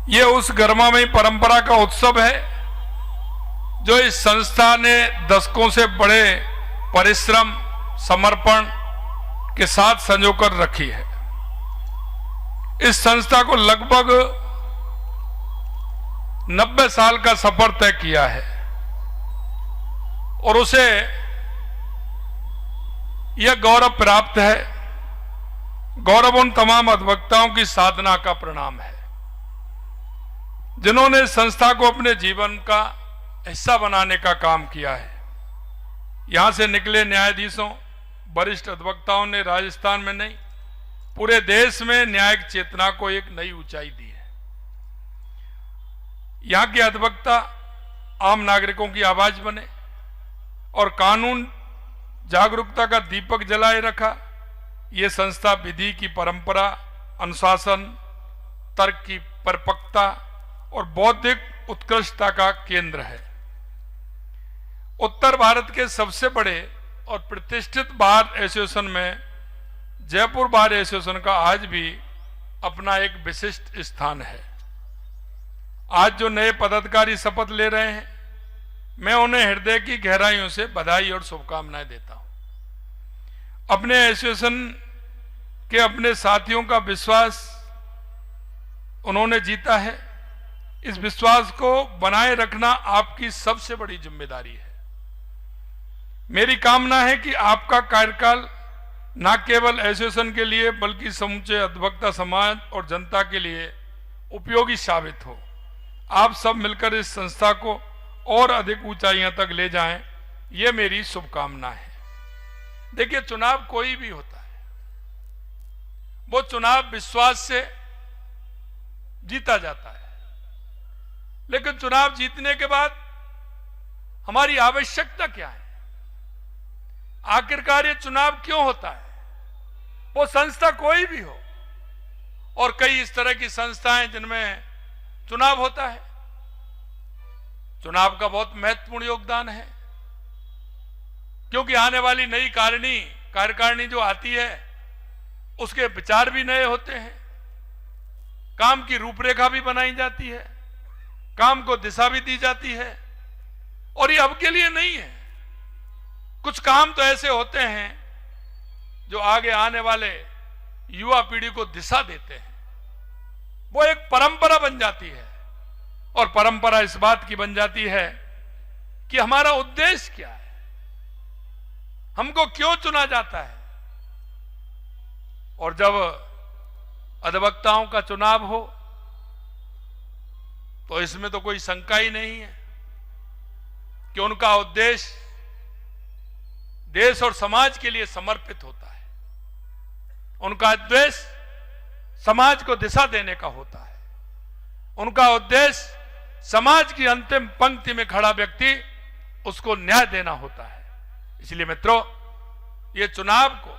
ये उस गर्मामयी परंपरा का उत्सव है जो इस संस्था ने दशकों से बड़े परिश्रम समर्पण के साथ संजोकर रखी है। इस संस्था को लगभग 90 साल का सफर तय किया है और उसे यह गौरव प्राप्त है। गौरव उन तमाम अधिवक्ताओं की साधना का परिणाम है जिन्होंने संस्था को अपने जीवन का हिस्सा बनाने का काम किया है। यहां से निकले न्यायाधीशों वरिष्ठ अधिवक्ताओं ने राजस्थान में नहीं पूरे देश में न्यायिक चेतना को एक नई ऊंचाई दी है। यहां के अधिवक्ता आम नागरिकों की आवाज बने और कानून जागरूकता का दीपक जलाए रखा। ये संस्था विधि की परंपरा, अनुशासन, तर्क की परिपक्वता और बौद्धिक उत्कृष्टता का केंद्र है। उत्तर भारत के सबसे बड़े और प्रतिष्ठित बार एसोसिएशन में जयपुर बार एसोसिएशन का आज भी अपना एक विशिष्ट स्थान है। आज जो नए पदाधिकारी शपथ ले रहे हैं, मैं उन्हें हृदय की गहराइयों से बधाई और शुभकामनाएं देता हूं। अपने एसोसिएशन के अपने साथियों का विश्वास उन्होंने जीता है। इस विश्वास को बनाए रखना आपकी सबसे बड़ी जिम्मेदारी है। मेरी कामना है कि आपका कार्यकाल न केवल एसोसिएशन के लिए बल्कि समूचे अधिवक्ता समाज और जनता के लिए उपयोगी साबित हो। आप सब मिलकर इस संस्था को और अधिक ऊंचाइयों तक ले जाएं, ये मेरी शुभकामना है। देखिए, चुनाव कोई भी होता है, वो चुनाव विश्वास से जीता जाता है, लेकिन चुनाव जीतने के बाद हमारी आवश्यकता क्या है? आखिरकार ये चुनाव क्यों होता है? वो संस्था कोई भी हो, और कई इस तरह की संस्थाएं जिनमें चुनाव होता है। चुनाव का बहुत महत्वपूर्ण योगदान है, क्योंकि आने वाली नई कार्यकारिणी जो आती है उसके विचार भी नए होते हैं, काम की रूपरेखा भी बनाई जाती है, काम को दिशा भी दी जाती है। और ये अब के लिए नहीं है, कुछ काम तो ऐसे होते हैं जो आगे आने वाले युवा पीढ़ी को दिशा देते हैं। वो एक परंपरा बन जाती है, और परंपरा इस बात की बन जाती है कि हमारा उद्देश्य क्या है, हमको क्यों चुना जाता है। और जब अधिवक्ताओं का चुनाव हो तो इसमें तो कोई शंका ही नहीं है कि उनका उद्देश्य देश और समाज के लिए समर्पित होता है। उनका उद्देश्य समाज को दिशा देने का होता है। उनका उद्देश्य समाज की अंतिम पंक्ति में खड़ा व्यक्ति उसको न्याय देना होता है। इसलिए मित्रों, ये चुनाव को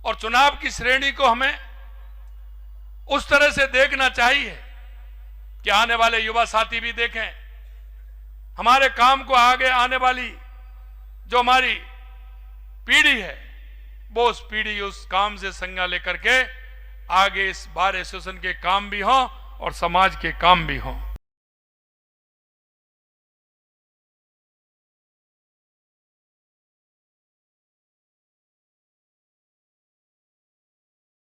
और चुनाव की श्रेणी को हमें उस तरह से देखना चाहिए कि आने वाले युवा साथी भी देखें, हमारे काम को आगे आने वाली जो हमारी पीढ़ी है वो उस पीढ़ी उस काम से संज्ञा लेकर के आगे इस बार एसोसिएशन के काम भी हों और समाज के काम भी हों।